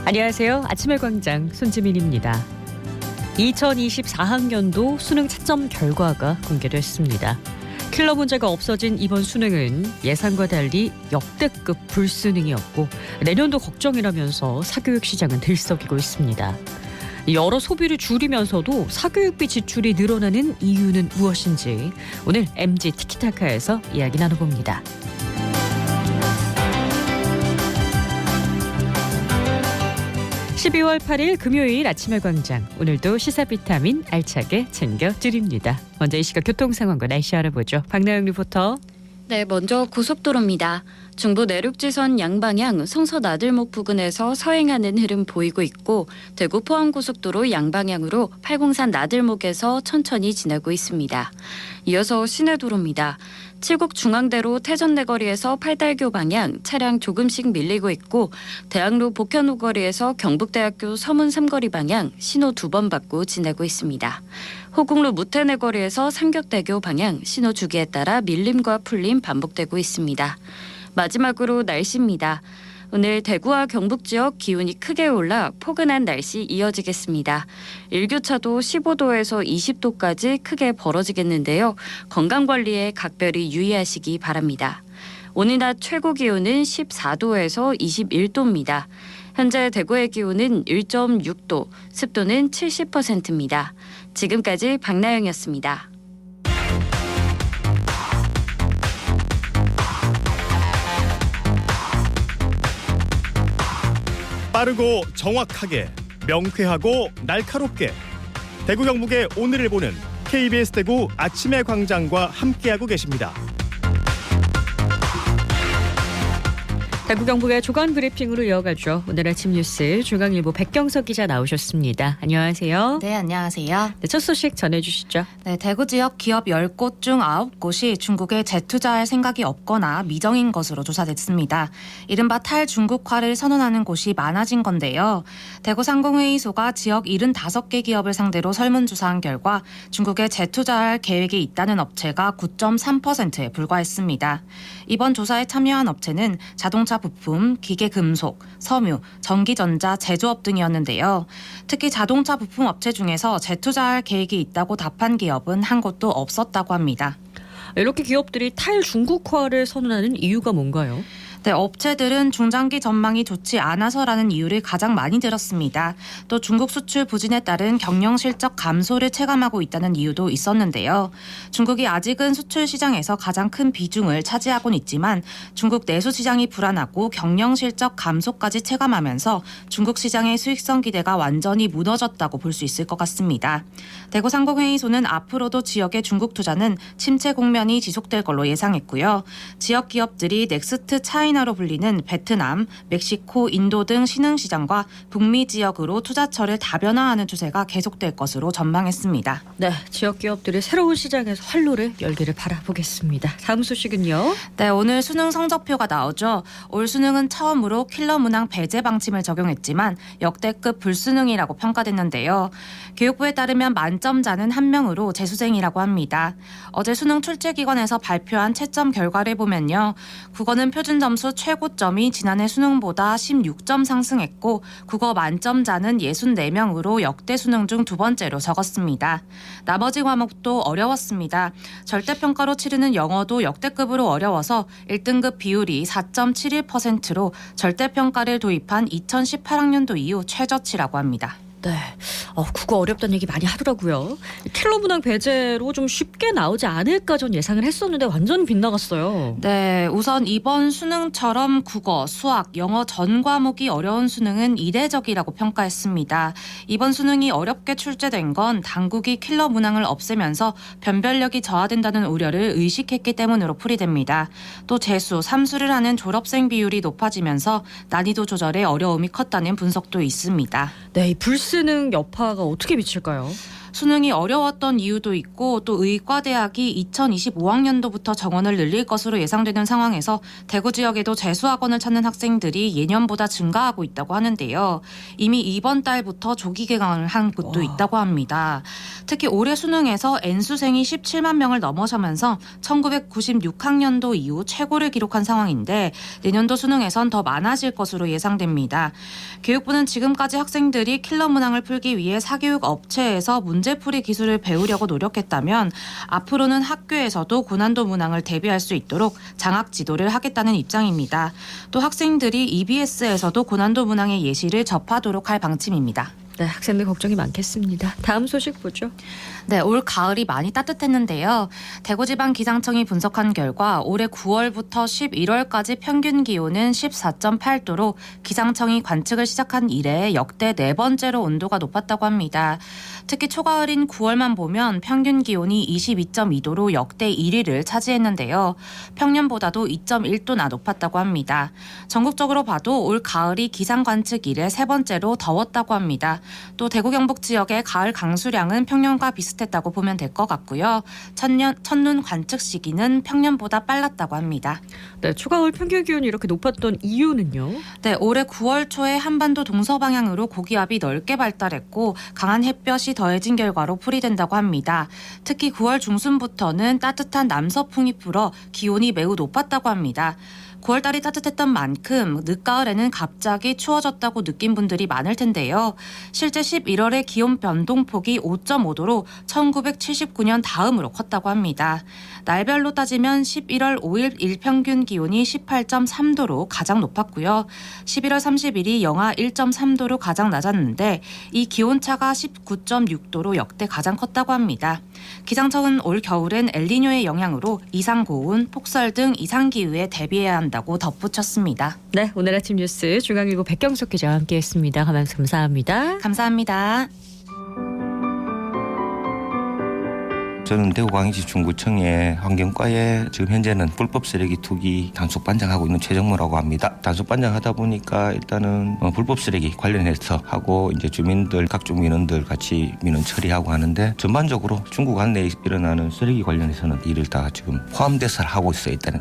안녕하세요. 아침의 광장 손지민입니다. 2024학년도 수능 채점 결과가 공개됐습니다. 킬러 문제가 없어진 이번 수능은 예상과 달리 역대급 불수능이었고 내년도 걱정이라면서 사교육 시장은 들썩이고 있습니다. 여러 소비를 줄이면서도 사교육비 지출이 늘어나는 이유는 무엇인지 오늘 MG 티키타카에서 이야기 나눠봅니다. 12월 8일 금요일 아침의 광장. 오늘도 시사 비타민 알차게 챙겨드립니다. 먼저 이 시각 교통 상황과 날씨 알아보죠. 박나영 리포터. 네, 먼저 고속도로입니다. 중부 내륙지선 양방향 성서 나들목 부근에서 서행하는 흐름 보이고 있고 대구 포항고속도로 양방향으로 팔공산 나들목에서 천천히 지나고 있습니다. 이어서 시내도로입니다. 칠곡 중앙대로 태전내거리에서 팔달교 방향 차량 조금씩 밀리고 있고 대학로 복현호 거리에서 경북대학교 서문 3거리 방향 신호 2번 받고 지나고 있습니다. 호국로 무태내거리에서 삼격대교 방향 신호 주기에 따라 밀림과 풀림 반복되고 있습니다. 마지막으로 날씨입니다. 오늘 대구와 경북 지역 기온이 크게 올라 포근한 날씨 이어지겠습니다. 일교차도 15도에서 20도까지 크게 벌어지겠는데요. 건강관리에 각별히 유의하시기 바랍니다. 오늘 낮 최고 기온은 14도에서 21도입니다. 현재 대구의 기온은 1.6도, 습도는 70%입니다. 지금까지 박나영이었습니다. 빠르고 정확하게, 명쾌하고 날카롭게 대구 경북의 오늘을 보는 KBS 대구 아침의 광장과 함께하고 계십니다. 대구 경북의 주간 브리핑으로 이어가죠. 오늘 아침 뉴스 중앙일보 백경석 기자 나오셨습니다. 안녕하세요. 네, 안녕하세요. 네, 첫 소식 전해주시죠. 네, 대구 지역 기업 10곳 중 9곳이 중국에 재투자할 생각이 없거나 미정인 것으로 조사됐습니다. 이른바 탈중국화를 선언하는 곳이 많아진 건데요. 대구 상공회의소가 지역 75개 기업을 상대로 설문조사한 결과 중국에 재투자할 계획이 있다는 업체가 9.3%에 불과했습니다. 이번 조사에 참여한 업체는 자동차 부품, 기계금속, 섬유, 전기전자, 제조업 등이었는데요. 특히 자동차 부품 업체 중에서 재투자할 계획이 있다고 답한 기업은 한 곳도 없었다고 합니다. 이렇게 기업들이 탈중국화를 선언하는 이유가 뭔가요? 네, 업체들은 중장기 전망이 좋지 않아서라는 이유를 가장 많이 들었습니다. 또 중국 수출 부진에 따른 경영 실적 감소를 체감하고 있다는 이유도 있었는데요. 중국이 아직은 수출 시장에서 가장 큰 비중을 차지하고는 있지만 중국 내수 시장이 불안하고 경영 실적 감소까지 체감하면서 중국 시장의 수익성 기대가 완전히 무너졌다고 볼 수 있을 것 같습니다. 대구 상공회의소는 앞으로도 지역의 중국 투자는 침체 국면이 지속될 걸로 예상했고요. 지역 기업들이 넥스트 차이나로 불리는 베트남, 멕시코, 인도 등 신흥시장과 북미 지역으로 투자처를 다변화하는 추세가 계속될 것으로 전망했습니다. 네, 지역 기업들이 새로운 시장에서 활로를 열기를 바라보겠습니다. 다음 소식은요? 네, 오늘 수능 성적표가 나오죠. 올 수능은 처음으로 킬러 문항 배제 방침을 적용했지만 역대급 불수능이라고 평가됐는데요. 교육부에 따르면 만점자는 1명으로 재수생이라고 합니다. 어제 수능 출제기관에서 발표한 채점 결과를 보면요. 국어는 표준 점수 최고점이 지난해 수능보다 16점 상승했고 국어 만점자는 64명으로 역대 수능 중 두 번째로 적었습니다. 나머지 과목도 어려웠습니다. 절대평가로 치르는 영어도 역대급으로 어려워서 1등급 비율이 4.71%로 절대평가를 도입한 2018학년도 이후 최저치라고 합니다. 네, 국어 어렵다는 얘기 많이 하더라고요. 킬러 문항 배제로 좀 쉽게 나오지 않을까 전 예상을 했었는데 완전 빗나갔어요. 네, 우선 이번 수능처럼 국어, 수학, 영어 전 과목이 어려운 수능은 이례적이라고 평가했습니다. 이번 수능이 어렵게 출제된 건 당국이 킬러 문항을 없애면서 변별력이 저하된다는 우려를 의식했기 때문으로 풀이됩니다. 또 재수, 삼수를 하는 졸업생 비율이 높아지면서 난이도 조절에 어려움이 컸다는 분석도 있습니다. 네, 이 불수능 여파가 어떻게 미칠까요? 수능이 어려웠던 이유도 있고 또 의과대학이 2025학년도부터 정원을 늘릴 것으로 예상되는 상황에서 대구 지역에도 재수학원을 찾는 학생들이 예년보다 증가하고 있다고 하는데요. 이미 이번 달부터 조기 개강을 한 곳도 있다고 합니다. 특히 올해 수능에서 N수생이 17만 명을 넘어서면서 1996학년도 이후 최고를 기록한 상황인데 내년도 수능에선 더 많아질 것으로 예상됩니다. 교육부는 지금까지 학생들이 킬러 문항을 풀기 위해 사교육 업체에서 문제풀이 기술을 배우려고 노력했다면 앞으로는 학교에서도 고난도 문항을 대비할 수 있도록 장학 지도를 하겠다는 입장입니다. 또 학생들이 EBS에서도 고난도 문항의 예시를 접하도록 할 방침입니다. 네, 학생들 걱정이 많겠습니다. 다음 소식 보죠. 네, 올 가을이 많이 따뜻했는데요. 대구지방기상청이 분석한 결과 올해 9월부터 11월까지 평균 기온은 14.8도로 기상청이 관측을 시작한 이래 역대 네 번째로 온도가 높았다고 합니다. 특히 초가을인 9월만 보면 평균 기온이 22.2도로 역대 1위를 차지했는데요. 평년보다도 2.1도나 높았다고 합니다. 전국적으로 봐도 올 가을이 기상 관측 이래 세 번째로 더웠다고 합니다. 또 대구 경북 지역의 가을 강수량은 평년과 비슷했다고 보면 될 것 같고요. 첫눈 관측 시기는 평년보다 빨랐다고 합니다. 네, 초가을 평균 기온이 이렇게 높았던 이유는요? 네, 올해 9월 초에 한반도 동서방향으로 고기압이 넓게 발달했고 강한 햇볕이 더해진 결과로 풀이된다고 합니다. 특히 9월 중순부터는 따뜻한 남서풍이 불어 기온이 매우 높았다고 합니다. 9월달이 따뜻했던 만큼 늦가을에는 갑자기 추워졌다고 느낀 분들이 많을 텐데요. 실제 11월의 기온 변동폭이 5.5도로 1979년 다음으로 컸다고 합니다. 날별로 따지면 11월 5일 일평균 기온이 18.3도로 가장 높았고요. 11월 30일이 영하 1.3도로 가장 낮았는데 이 기온차가 19.6도로 역대 가장 컸다고 합니다. 기상청은 올 겨울엔 엘니뇨의 영향으로 이상고온, 폭설 등 이상기후에 대비해야 한다고 덧붙였습니다. 네, 오늘 아침 뉴스 중앙일보 백경석 기자와 함께했습니다. 감사합니다. 감사합니다. 저는 대구광역시 중구청의 환경과에 지금 현재는 불법 쓰레기 투기 단속 반장하고 있는 최정모라고 합니다. 단속 반장 하다 보니까 일단은 불법 쓰레기 관련해서 하고 이제 주민들 각종 민원들 같이 민원 처리하고 하는데 전반적으로 중구 관내에 일어나는 쓰레기 관련해서는 일을 다 지금 포함돼서 하고 있어요. 일단은.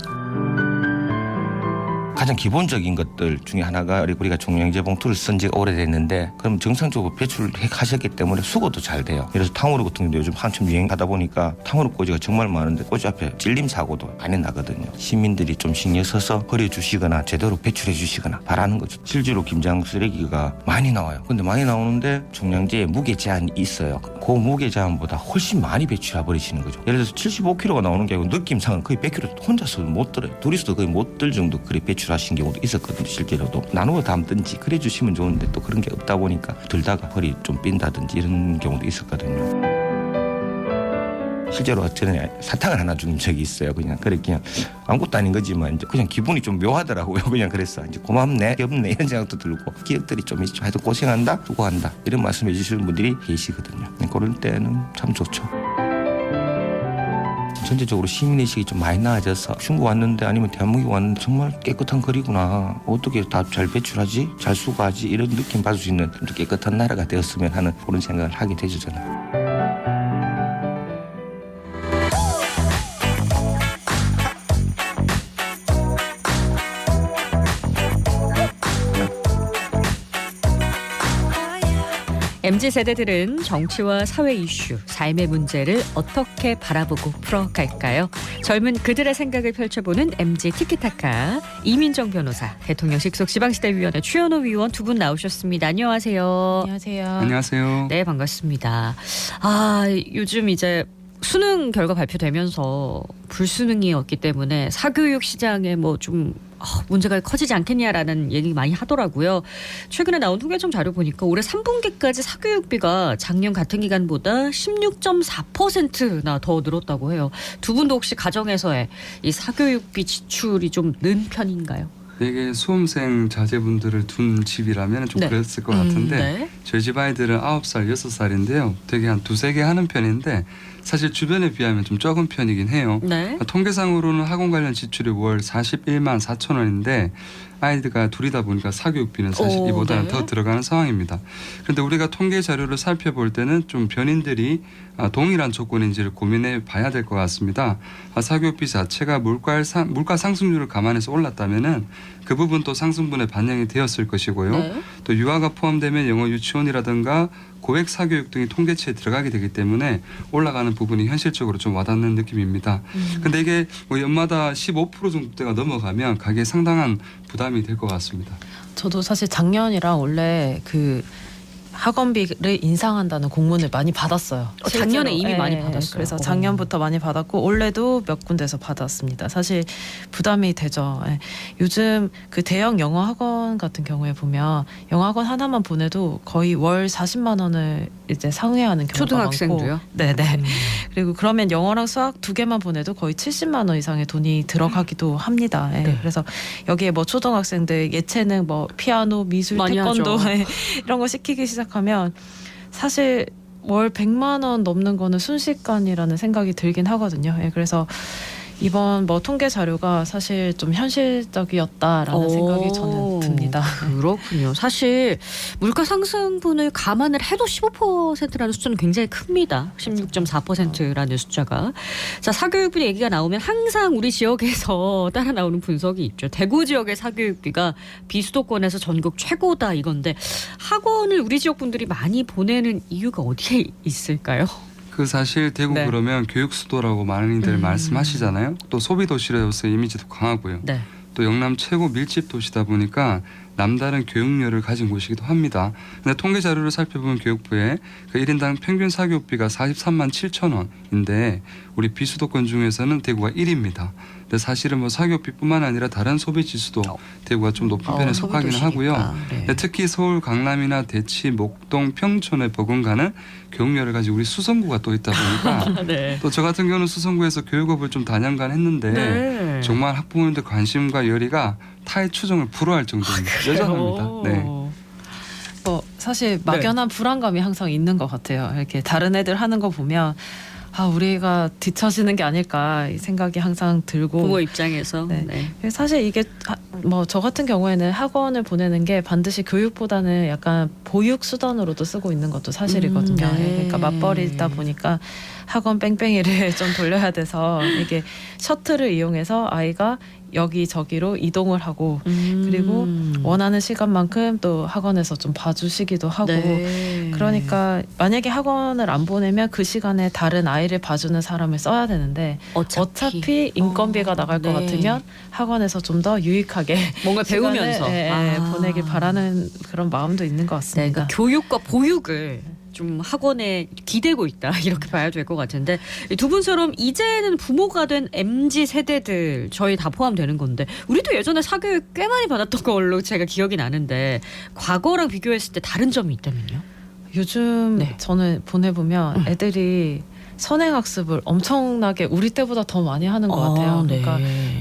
가장 기본적인 것들 중에 하나가 우리가 종량제 봉투를 쓴 지가 오래됐는데 그럼 정상적으로 배출하셨기 때문에 수거도 잘 돼요. 그래서 탕후루 같은 경우도 요즘 한참 유행하다 보니까 탕후루 꽂이가 정말 많은데 꽂이 앞에 찔림 사고도 많이 나거든요. 시민들이 좀 신경 써서 버려주시거나 제대로 배출해 주시거나 바라는 거죠. 실제로 김장 쓰레기가 많이 나와요. 근데 많이 나오는데 종량제에 무게 제한이 있어요. 그 무게 제한보다 훨씬 많이 배출해 버리시는 거죠. 예를 들어서 75kg가 나오는 게 아니고 느낌상은 거의 100kg 혼자서 못 들어요. 둘이서도 거의 못 들 정도 그래 배출하신 경우도 있었거든요. 실제로도 나누어 담든지 그래 주시면 좋은데 또 그런 게 없다 보니까 들다가 허리 좀 삔다든지 이런 경우도 있었거든요. 실제로 저는 사탕을 하나 준 적이 있어요. 그냥 아무것도 아닌 거지만 이제 그냥 기분이 좀 묘하더라고요. 그냥 그랬어. 이제 고맙네, 귀엽네 이런 생각도 들고 기억들이 좀 있죠. 하여튼 고생한다, 수고한다 이런 말씀해 주시는 분들이 계시거든요. 그럴 때는 참 좋죠. 전체적으로 시민의식이 좀 많이 나아져서 중국 왔는데 아니면 대한민국 왔는데 정말 깨끗한 거리구나. 어떻게 다 잘 배출하지? 잘 수거하지? 이런 느낌 받을 수 있는 좀 깨끗한 나라가 되었으면 하는 그런 생각을 하게 되죠, 저는. MZ세대들은 정치와 사회 이슈, 삶의 문제를 어떻게 바라보고 풀어갈까요? 젊은 그들의 생각을 펼쳐보는 MZ 티키타카. 이민정 변호사, 대통령실 속지방시대위원회 추현호 위원 두 분 나오셨습니다. 안녕하세요. 안녕하세요. 안녕하세요. 네, 반갑습니다. 요즘 이제 수능 결과 발표되면서 불수능이었기 때문에 사교육 시장에 좀 문제가 커지지 않겠냐라는 얘기 많이 하더라고요. 최근에 나온 통계청 자료 보니까 올해 3분기까지 사교육비가 작년 같은 기간보다 16.4%나 더 늘었다고 해요. 두 분도 혹시 가정에서의 이 사교육비 지출이 좀 는 편인가요? 되게 수험생 자제분들을 둔 집이라면 좀 네. 그랬을 것 같은데 네. 저희 집 아이들은 9살, 6살인데요. 되게 한 두세 개 하는 편인데 사실 주변에 비하면 좀 적은 편이긴 해요. 네. 통계상으로는 학원 관련 지출이 월 41만 4천 원인데 아이들과 둘이다 보니까 사교육비는 사실 오, 이보다는 네. 더 들어가는 상황입니다. 그런데 우리가 통계 자료를 살펴볼 때는 좀 변인들이 동일한 조건인지를 고민해 봐야 될 것 같습니다. 사교육비 자체가 물가 상승률을 감안해서 올랐다면은 그 부분 또 상승분에 반영이 되었을 것이고요. 네. 또 유아가 포함되면 영어 유치원이라든가 고액 사교육 등이 통계치에 들어가게 되기 때문에 올라가는 부분이 현실적으로 좀 와닿는 느낌입니다. 근데 이게 뭐 연마다 15% 정도대가 넘어가면 가게에 상당한 부담이 될 것 같습니다. 저도 사실 작년이랑 원래 그 학원비를 인상한다는 공문을 많이 받았어요. 작년에 실제로. 이미 예, 많이 받았어요. 그래서 작년부터 많이 받았고 올해도 몇 군데서 받았습니다. 사실 부담이 되죠. 예. 요즘 그 대형 영어 학원 같은 경우에 보면 영어 학원 하나만 보내도 거의 월 40만 원을 이제 상회하는 경우가 초등학생도요? 많고, 네네. 그리고 그러면 영어랑 수학 두 개만 보내도 거의 70만 원 이상의 돈이 들어가기도 합니다. 예. 네. 그래서 여기에 뭐 초등학생들 예체능, 뭐 피아노, 미술, 많이 태권도 하죠. 예, 이런 거 시키기 시작하면 사실 월 100만 원 넘는 거는 순식간이라는 생각이 들긴 하거든요. 예, 그래서 이번 뭐 통계 자료가 사실 좀 현실적이었다라는 생각이 저는 듭니다. 그렇군요. 사실 물가 상승분을 감안을 해도 15%라는 숫자는 굉장히 큽니다. 16.4%라는 숫자가. 자, 사교육비 얘기가 나오면 항상 우리 지역에서 따라 나오는 분석이 있죠. 대구 지역의 사교육비가 비수도권에서 전국 최고다 이건데 학원을 우리 지역 분들이 많이 보내는 이유가 어디에 있을까요? 그 사실 대구 네. 그러면 교육 수도라고 많이들 말씀하시잖아요. 또 소비 도시로서의 이미지도 강하고요. 네. 또 영남 최고 밀집 도시다 보니까 남다른 교육열을 가진 곳이기도 합니다. 근데 통계 자료를 살펴보면 교육부에 그 1인당 평균 사교육비가 43만 7천 원인데 우리 비수도권 중에서는 대구가 1위입니다. 근데 사실은 뭐 사교육비뿐만 아니라 다른 소비 지수도 대구가 좀 높은 편에 속하기는 하고요. 네. 근데 특히 서울 강남이나 대치, 목동, 평촌에 버금가는 교육열을 가진 우리 수성구가 또 있다 보니까 네. 또 저 같은 경우는 수성구에서 교육업을 좀 다년간 했는데 네. 정말 학부모님들 관심과 열의가 타의 추정을 불허할 정도입니다. 여전합니다. 네. 뭐 사실 막연한 불안감이 항상 있는 것 같아요. 이렇게 다른 애들 하는 거 보면 우리가 뒤처지는 게 아닐까 이 생각이 항상 들고 부모 입장에서. 네. 네. 사실 이게 뭐 저 같은 경우에는 학원을 보내는 게 반드시 교육보다는 약간 보육 수단으로도 쓰고 있는 것도 사실이거든요. 네. 그러니까 맞벌이다 보니까 학원 뺑뺑이를 좀 돌려야 돼서 이게 셔틀을 이용해서 아이가 여기저기로 이동을 하고 그리고 원하는 시간만큼 또 학원에서 좀 봐주시기도 하고 네. 그러니까 만약에 학원을 안 보내면 그 시간에 다른 아이를 봐주는 사람을 써야 되는데 어차피 인건비가 나갈 것 네. 같으면 학원에서 좀 더 유익하게 뭔가 시간을, 배우면서 보내길 바라는 그런 마음도 있는 것 네, 같습니다. 그러니까 교육과 보육을 좀 학원에 기대고 있다 이렇게 봐야 될 것 같은데 두 분처럼 이제는 부모가 된 MZ 세대들 저희 다 포함되는 건데 우리도 예전에 사교육 꽤 많이 받았던 걸로 제가 기억이 나는데 과거랑 비교했을 때 다른 점이 있다면요? 요즘 네. 저는 보내보면 애들이 선행학습을 엄청나게 우리 때보다 더 많이 하는 것 같아요. 네. 그러니까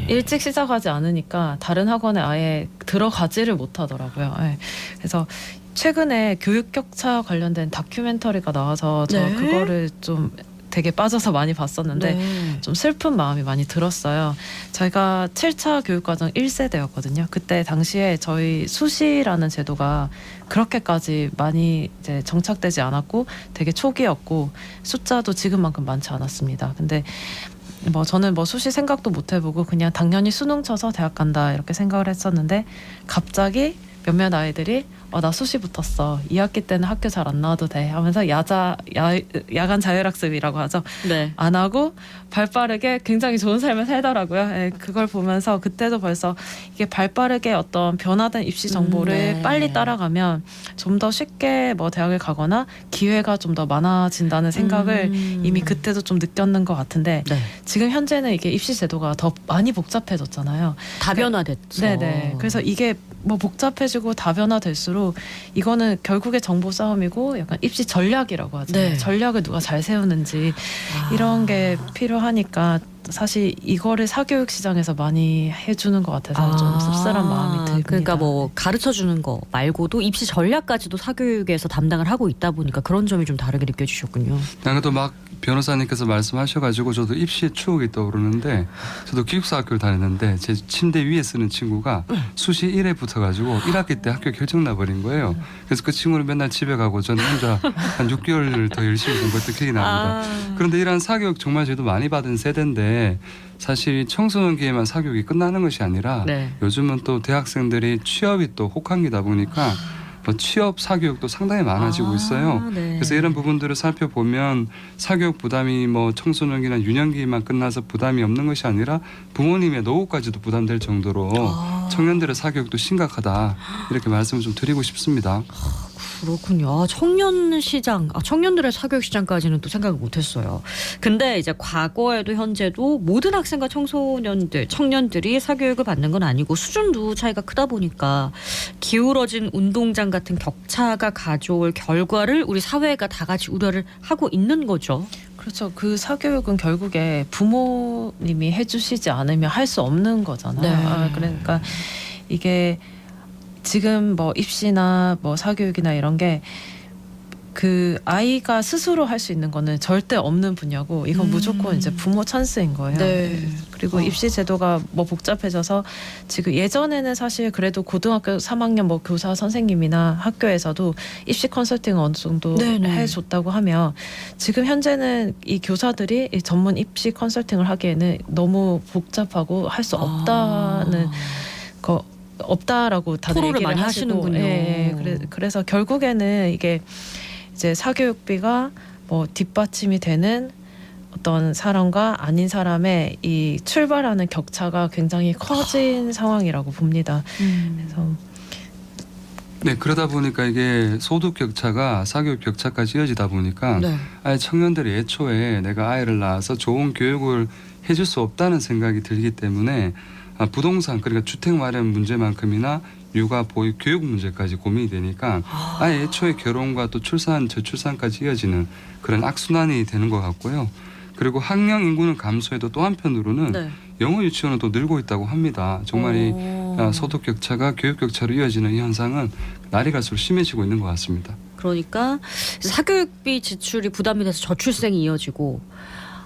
일찍 시작하지 않으니까 다른 학원에 아예 들어가지를 못하더라고요. 네. 그래서 최근에 교육 격차 관련된 다큐멘터리가 나와서 저 네. 그거를 좀 되게 빠져서 많이 봤었는데 네. 좀 슬픈 마음이 많이 들었어요. 저희가 7차 교육과정 1세대였거든요. 그때 당시에 저희 수시라는 제도가 그렇게까지 많이 이제 정착되지 않았고 되게 초기였고 숫자도 지금만큼 많지 않았습니다. 근데 뭐 저는 뭐 수시 생각도 못 해보고 그냥 당연히 수능 쳐서 대학 간다 이렇게 생각을 했었는데 갑자기 몇몇 아이들이 나 수시 붙었어. 2학기 때는 학교 잘 안 나와도 돼 하면서 야간 자율학습이라고 하죠. 네. 안 하고 발빠르게 굉장히 좋은 삶을 살더라고요. 예, 그걸 보면서 그때도 벌써 이게 발빠르게 어떤 변화된 입시 정보를 네. 빨리 따라가면 좀 더 쉽게 뭐 대학을 가거나 기회가 좀 더 많아진다는 생각을 이미 그때도 좀 느꼈는 것 같은데 네. 지금 현재는 이게 입시 제도가 더 많이 복잡해졌잖아요. 다변화됐죠. 네네. 그래서 이게 뭐 복잡해지고 다변화될수록 이거는 결국에 정보 싸움이고 약간 입시 전략이라고 하잖아요. 네. 전략을 누가 잘 세우는지 이런 게 필요하니까 사실 이거를 사교육 시장에서 많이 해주는 것 같아서 좀 씁쓸한 마음이 듭니다. 그러니까 뭐 가르쳐 주는 거 말고도 입시 전략까지도 사교육에서 담당을 하고 있다 보니까 그런 점이 좀 다르게 느껴지셨군요. 그래도 막 변호사님께서 말씀하셔가지고 저도 입시의 추억이 떠오르는데 저도 기숙사 학교를 다녔는데 제 침대 위에 쓰는 친구가 수시 1회 붙어가지고 1학기 때 학교 결정 나버린 거예요. 그래서 그 친구는 맨날 집에 가고 저는 혼자 한 6개월을 더 열심히 공부했던 기억이 납니다. 그런데 이러한 사교육 정말 저도 많이 받은 세대인데 사실 청소년기에만 사교육이 끝나는 것이 아니라 네. 요즘은 또 대학생들이 취업이 또 혹한기다 보니까 취업 사교육도 상당히 많아지고 있어요. 네. 그래서 이런 부분들을 살펴보면 사교육 부담이 뭐 청소년기나 유년기만 끝나서 부담이 없는 것이 아니라 부모님의 노후까지도 부담될 정도로 청년들의 사교육도 심각하다 이렇게 말씀을 좀 드리고 싶습니다. 그렇군요. 청년 시장, 청년들의 사교육 시장까지는 또 생각을 못했어요. 근데 이제 과거에도 현재도 모든 학생과 청소년들, 청년들이 사교육을 받는 건 아니고 수준도 차이가 크다 보니까 기울어진 운동장 같은 격차가 가져올 결과를 우리 사회가 다 같이 우려를 하고 있는 거죠. 그렇죠. 그 사교육은 결국에 부모님이 해주시지 않으면 할 수 없는 거잖아요. 네. 그러니까 이게 지금 뭐 입시나 뭐 사교육이나 이런 게 그 아이가 스스로 할 수 있는 거는 절대 없는 분야고 이건 무조건 이제 부모 찬스인 거예요. 네. 그리고 입시 제도가 뭐 복잡해져서 지금 예전에는 사실 그래도 고등학교 3학년 뭐 교사 선생님이나 학교에서도 입시 컨설팅을 어느 정도 네네. 해줬다고 하면 지금 현재는 이 교사들이 이 전문 입시 컨설팅을 하기에는 너무 복잡하고 할 수 없다는 거. 없다라고 다들 토론을 얘기를 많이 하시고, 하시는군요. 그래서 결국에는 이게 이제 사교육비가 뭐 뒷받침이 되는 어떤 사람과 아닌 사람의 이 출발하는 격차가 굉장히 커진 상황이라고 봅니다. 그래서 네, 그러다 보니까 이게 소득 격차가 사교육 격차까지 이어지다 보니까 네. 아예 청년들이 애초에 내가 아이를 낳아서 좋은 교육을 해줄 수 없다는 생각이 들기 때문에 부동산 그러니까 주택 마련 문제만큼이나 육아 보육 교육 문제까지 고민이 되니까 아예 애초에 결혼과 또 출산 저출산까지 이어지는 그런 악순환이 되는 것 같고요. 그리고 학령 인구는 감소해도 또 한편으로는 네. 영어 유치원은 또 늘고 있다고 합니다. 정말 이 소득 격차가 교육 격차로 이어지는 이 현상은 날이 갈수록 심해지고 있는 것 같습니다. 그러니까 사교육비 지출이 부담이 돼서 저출생이 이어지고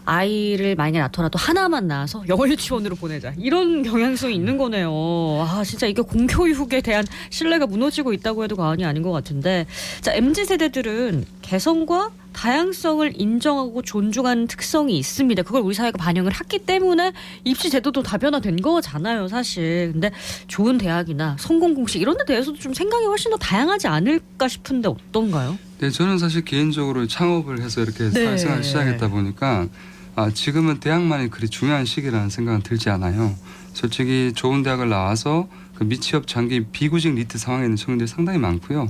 아이를 많이 낳더라도 하나만 낳아서 영어 유치원으로 보내자 이런 경향성이 있는 거네요. 진짜 이게 공교육에 대한 신뢰가 무너지고 있다고 해도 과언이 아닌 것 같은데 자 MZ 세대들은 개성과 다양성을 인정하고 존중하는 특성이 있습니다. 그걸 우리 사회가 반영을 했기 때문에 입시 제도도 다변화된 거잖아요, 사실. 근데 좋은 대학이나 성공 공식 이런 데 대해서도 좀 생각이 훨씬 더 다양하지 않을까 싶은데 어떤가요? 네, 저는 사실 개인적으로 창업을 해서 이렇게 네. 사회생활을 시작했다 보니까 지금은 대학만이 그리 중요한 시기라는 생각은 들지 않아요. 솔직히 좋은 대학을 나와서 그 미취업 장기 비구직 리트 상황에 있는 청년들이 상당히 많고요.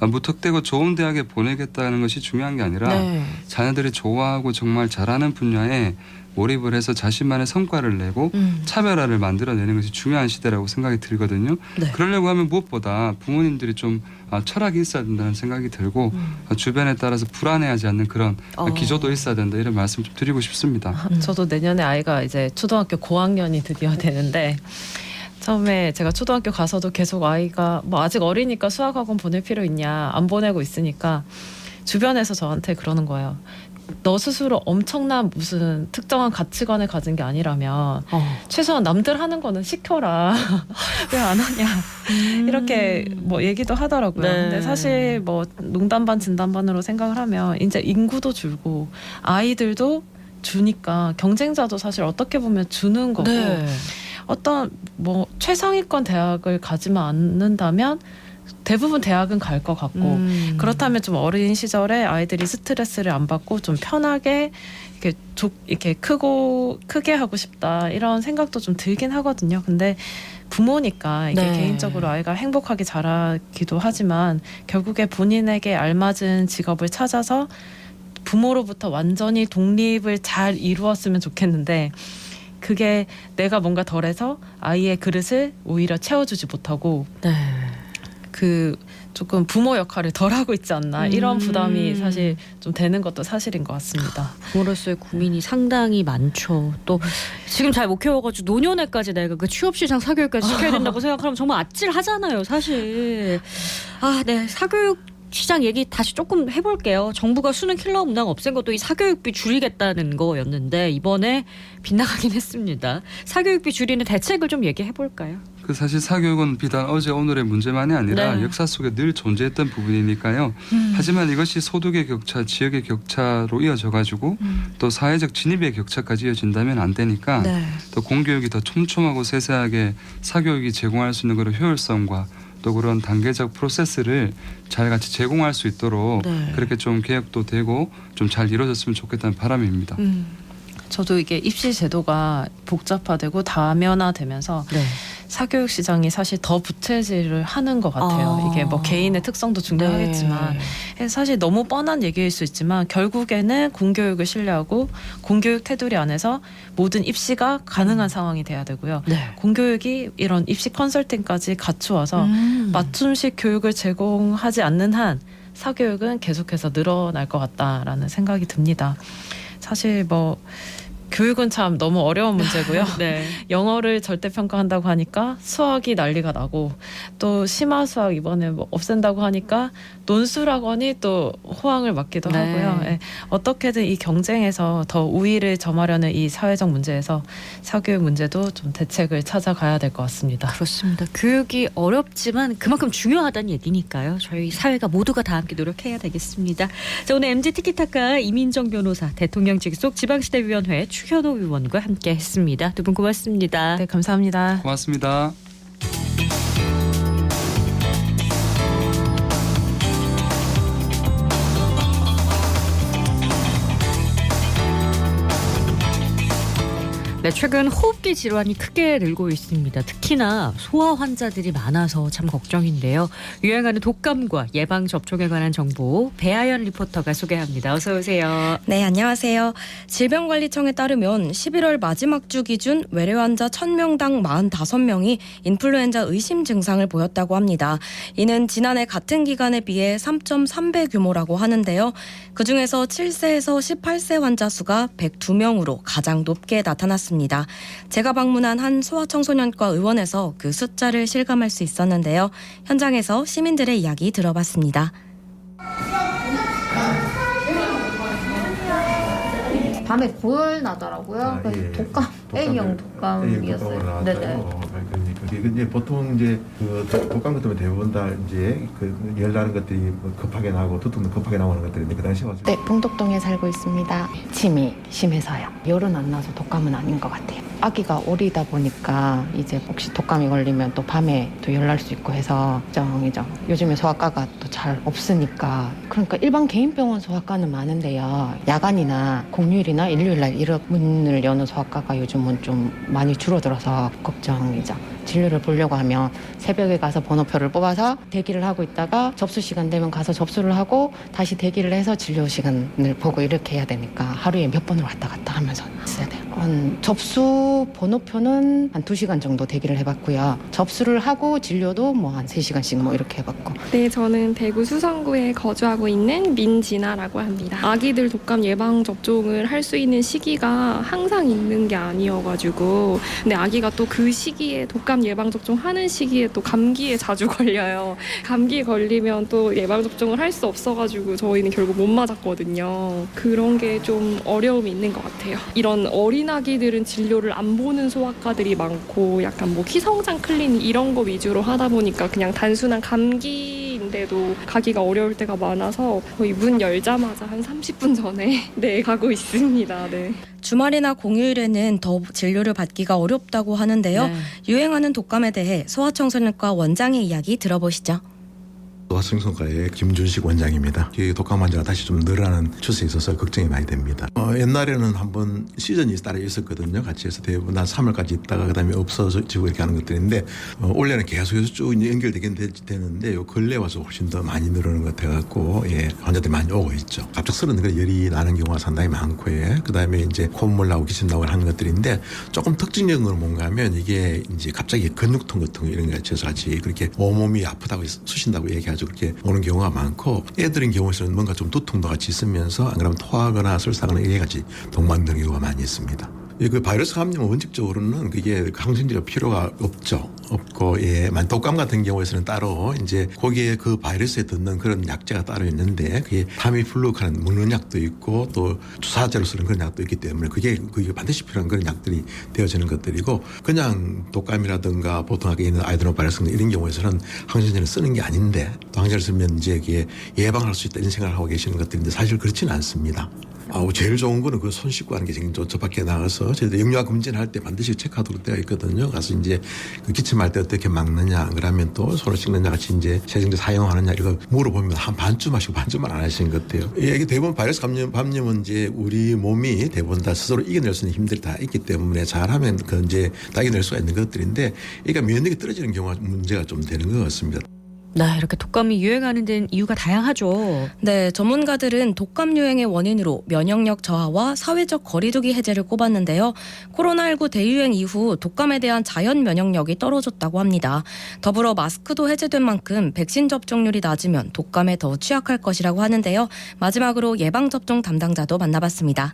무턱대고 좋은 대학에 보내겠다는 것이 중요한 게 아니라 네. 자녀들이 좋아하고 정말 잘하는 분야에 몰입을 해서 자신만의 성과를 내고 차별화를 만들어내는 것이 중요한 시대라고 생각이 들거든요. 네. 그러려고 하면 무엇보다 부모님들이 좀 철학이 있어야 된다는 생각이 들고 주변에 따라서 불안해하지 않는 그런 기조도 있어야 된다 이런 말씀 좀 드리고 싶습니다. 저도 내년에 아이가 이제 초등학교 고학년이 드디어 되는데 처음에 제가 초등학교 가서도 계속 아이가 뭐 아직 어리니까 수학학원 보낼 필요 있냐 안 보내고 있으니까 주변에서 저한테 그러는 거예요. 너 스스로 엄청난 무슨 특정한 가치관을 가진 게 아니라면 최소한 남들 하는 거는 시켜라. 왜 안 하냐. 이렇게 뭐 얘기도 하더라고요. 네. 근데 사실 뭐 농담 반 진담 반으로 생각을 하면 이제 인구도 줄고 아이들도 주니까 경쟁자도 사실 어떻게 보면 주는 거고 네. 어떤 뭐 최상위권 대학을 가지만 않는다면 대부분 대학은 갈 것 같고 그렇다면 좀 어린 시절에 아이들이 스트레스를 안 받고 좀 편하게 이렇게 크게 하고 싶다 이런 생각도 좀 들긴 하거든요. 근데 부모니까 이게 네. 개인적으로 아이가 행복하게 자라기도 하지만 결국에 본인에게 알맞은 직업을 찾아서 부모로부터 완전히 독립을 잘 이루었으면 좋겠는데 그게 내가 뭔가 덜해서 아이의 그릇을 오히려 채워주지 못하고 네. 그 조금 부모 역할을 덜 하고 있지 않나 이런 부담이 사실 좀 되는 것도 사실인 것 같습니다. 부모로서의 고민이 상당히 많죠. 또 지금 잘 못 키워가지고 노년에까지 내가 그 취업시장 사교육까지 시켜야 된다고 생각하면 정말 아찔하잖아요, 사실. 네, 사교육 시장 얘기 다시 조금 해볼게요. 정부가 수능 킬러 문항 없앤 것도 이 사교육비 줄이겠다는 거였는데 이번에 빗나가긴 했습니다. 사교육비 줄이는 대책을 좀 얘기해볼까요? 그 사실 사교육은 비단 어제 오늘의 문제만이 아니라 네. 역사 속에 늘 존재했던 부분이니까요. 하지만 이것이 소득의 격차, 지역의 격차로 이어져 가지고 또 사회적 진입의 격차까지 이어진다면 안 되니까 네. 또 공교육이 더 촘촘하고 세세하게 사교육이 제공할 수 있는 그런 효율성과 또 그런 단계적 프로세스를 잘 같이 제공할 수 있도록 네. 그렇게 좀 개혁도 되고 좀 잘 이루어졌으면 좋겠다는 바람입니다. 저도 이게 입시 제도가 복잡화되고 다면화되면서 네. 사교육 시장이 사실 더 부채질을 하는 것 같아요. 이게 뭐 개인의 특성도 중요하겠지만 사실 너무 뻔한 얘기일 수 있지만 결국에는 공교육을 신뢰하고 공교육 테두리 안에서 모든 입시가 가능한 상황이 돼야 되고요. 네. 공교육이 이런 입시 컨설팅까지 갖추어서 맞춤식 교육을 제공하지 않는 한 사교육은 계속해서 늘어날 것 같다라는 생각이 듭니다. 사실 뭐 교육은 참 너무 어려운 문제고요. 네. 영어를 절대평가한다고 하니까 수학이 난리가 나고 또 심화 수학 이번에 뭐 없앤다고 하니까 논술학원이 또 호황을 맞기도 네. 하고요. 예. 어떻게든 이 경쟁에서 더 우위를 점하려는 이 사회적 문제에서 사교육 문제도 좀 대책을 찾아가야 될 것 같습니다. 그렇습니다. 교육이 어렵지만 그만큼 중요하다는 얘기니까요. 저희 사회가 모두가 다 함께 노력해야 되겠습니다. 자, 오늘 MG 티키타카 이민정 변호사, 대통령 직속 지방시대위원회 추현호 의원과 함께했습니다. 두 분 고맙습니다. 네, 감사합니다. 고맙습니다. 네, 최근 호흡기 질환이 크게 늘고 있습니다. 특히나 소아 환자들이 많아서 참 걱정인데요. 유행하는 독감과 예방 접종에 관한 정보 배아연 리포터가 소개합니다. 어서 오세요. 네, 안녕하세요. 질병관리청에 따르면 11월 마지막 주 기준 외래 환자 1000명당 45명이 인플루엔자 의심 증상을 보였다고 합니다. 이는 지난해 같은 기간에 비해 3.3배 규모라고 하는데요. 그중에서 7세에서 18세 환자 수가 102명으로 가장 높게 나타났습니다. 제가 방문한 한 소아청소년과 의원에서 그 숫자를 실감할 수 있었는데요. 현장에서 시민들의 이야기 들어봤습니다. 밤에 골 나더라고요. 예. 독감, A형 독감이었어요. 네네. 그게 이제 보통 이제 그 독감 같은 면 대부분 다 이제 그 열 나는 것들이 뭐 급하게 나고 두통도 급하게 나오는 것들인데 그 당시에 왔을 때. 네, 봉독동에 살고 있습니다. 침이 심해서요. 열은 안 나서 독감은 아닌 것 같아요. 아기가 어리다 보니까 이제 혹시 독감이 걸리면 또 밤에 또 열 날 수 있고 해서 걱정이죠. 요즘에 소아과가 또 잘 없으니까. 그러니까 일반 개인병원 소아과는 많은데요. 야간이나 공휴일이나 일요일날 이런 문을 여는 소아과가 요즘은 좀 많이 줄어들어서 걱정이죠. 진료를 보려고 하면 새벽에 가서 번호표를 뽑아서 대기를 하고 있다가 접수 시간 되면 가서 접수를 하고 다시 대기를 해서 진료 시간을 보고 이렇게 해야 되니까 하루에 몇 번을 왔다 갔다 하면서 있어야 돼요. 접수 번호표는 한 2시간 정도 대기를 해봤고요. 접수를 하고 진료도 뭐 한 3시간씩 뭐 이렇게 해봤고. 네, 저는 대구 수성구에 거주하고 있는 민진아라고 합니다. 아기들 독감 예방 접종을 할 수 있는 시기가 항상 있는 게 아니어가지고 근데 아기가 또 그 시기에 독감 예방 접종 하는 시기에 또 감기에 자주 걸려요. 감기 걸리면 또 예방 접종을 할 수 없어가지고 저희는 결국 못 맞았거든요. 그런 게 좀 어려움이 있는 것 같아요. 이런 어린아기들은 진료를 안 보는 소아과들이 많고 약간 뭐 키성장 클리닉 이런 거 위주로 하다 보니까 그냥 단순한 감기인데도 가기가 어려울 때가 많아서 거의 문 열자마자 한 30분 전에 네 가고 있습니다. 네. 주말이나 공휴일에는 더 진료를 받기가 어렵다고 하는데요. 네. 유행하는 독감에 대해 소아청소년과 원장의 이야기 들어보시죠. 소아청소년과의 김준식 원장입니다. 독감 환자가 다시 좀 늘어나는 추세에 있어서 걱정이 많이 됩니다. 옛날에는 한번 시즌이 따로 있었거든요. 같이 해서 대부분 한 3월까지 있다가 그다음에 없어지고 이렇게 하는 것들인데 올해는 계속해서 쭉 연결되긴 되는데 요 근래 와서 훨씬 더 많이 늘어나는 것 같아갖고 환자들이 많이 오고 있죠. 갑작스러운 그런 열이 나는 경우가 상당히 많고 그다음에 이제 콧물 나고 기침 나고 하는 것들인데 조금 특징적인 건 뭔가 하면 이게 이제 갑자기 근육통 같은 거 이런 거 같이 그렇게 온몸이 아프다고 쑤신다고 얘기하죠. 그렇게 오는 경우가 많고 애들인 경우에는 뭔가 좀 두통도 같이 있으면서 안 그러면 토하거나 설사하거나 이게 같이 동반되는 경우가 많이 있습니다. 그 바이러스 감염은 원칙적으로는 그게 항생제가 필요가 없죠. 없고, 예, 독감 같은 경우에서는 따로 이제 거기에 그 바이러스에 듣는 그런 약제가 따로 있는데 그게 타미플루라는 먹는 약도 있고 또 주사제로 쓰는 그런 약도 있기 때문에 그게 반드시 필요한 그런 약들이 되어지는 것들이고 그냥 독감이라든가 보통 있는 아데노바이러스 이런 경우에서는 항생제를 쓰는 게 아닌데 또 항생제를 쓰면 이제 이게 예방할 수 있다 이런 생각을 하고 계시는 것들인데 사실 그렇지는 않습니다. 제일 좋은 거는 그 손 씻고 하는 게 지금 저 밖에 나가서 저희들 영유아 검진할 때 반드시 체크하도록 되어 있거든요. 가서 이제 그 기침할 때 어떻게 막느냐, 그러면 또 손을 씻느냐 같이 이제 세정제 사용하느냐 이거 물어보면 한 반쯤 하시고 반쯤만 안 하시는 것 같아요. 이게 대부분 바이러스 감염은 이제 우리 몸이 대부분 다 스스로 이겨낼 수 있는 힘들이 다 있기 때문에 잘하면 그 이제 다 이겨낼 수가 있는 것들인데 그러니까 면역이 떨어지는 경우가 문제가 좀 되는 것 같습니다. 네, 이렇게 독감이 유행하는 데는 이유가 다양하죠. 네, 전문가들은 독감 유행의 원인으로 면역력 저하와 사회적 거리두기 해제를 꼽았는데요. 코로나19 대유행 이후 독감에 대한 자연 면역력이 떨어졌다고 합니다. 더불어 마스크도 해제된 만큼 백신 접종률이 낮으면 독감에 더 취약할 것이라고 하는데요. 마지막으로 예방접종 담당자도 만나봤습니다.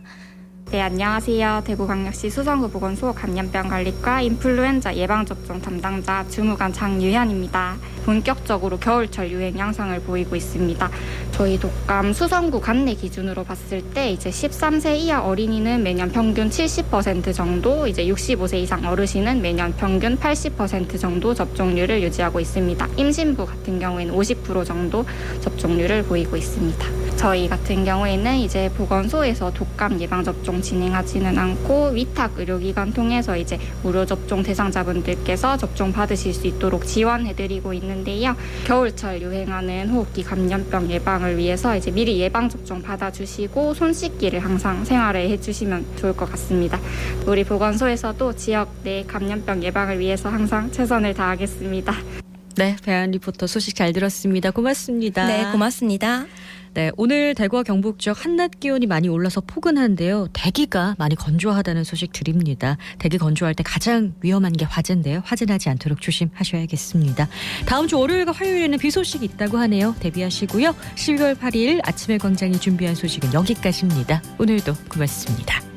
네, 안녕하세요. 대구광역시 수성구 보건소 감염병관리과 인플루엔자 예방접종 담당자 주무관 장유현입니다. 본격적으로 겨울철 유행 양상을 보이고 있습니다. 저희 독감 수성구 관내 기준으로 봤을 때 이제 13세 이하 어린이는 매년 평균 70% 정도, 이제 65세 이상 어르신은 매년 평균 80% 정도 접종률을 유지하고 있습니다. 임신부 같은 경우에는 50% 정도 접종률을 보이고 있습니다. 저희 같은 경우에는 이제 보건소에서 독감 예방접종 진행하지는 않고 위탁 의료기관 통해서 이제 무료 접종 대상자분들께서 접종 받으실 수 있도록 지원해드리고 있는데요. 겨울철 유행하는 호흡기 감염병 예방을 위해서 이제 미리 예방접종 받아주시고 손 씻기를 항상 생활에 해주시면 좋을 것 같습니다. 우리 보건소에서도 지역 내 감염병 예방을 위해서 항상 최선을 다하겠습니다. 네, 배안 리포터 소식 잘 들었습니다. 고맙습니다. 네, 고맙습니다. 네, 오늘 대구와 경북 지역 한낮 기온이 많이 올라서 포근한데요. 대기가 많이 건조하다는 소식 드립니다. 대기 건조할 때 가장 위험한 게 화재인데요. 화재 나지 않도록 조심하셔야겠습니다. 다음 주 월요일과 화요일에는 비 소식이 있다고 하네요. 대비하시고요. 12월 8일 아침의 광장이 준비한 소식은 여기까지입니다. 오늘도 고맙습니다.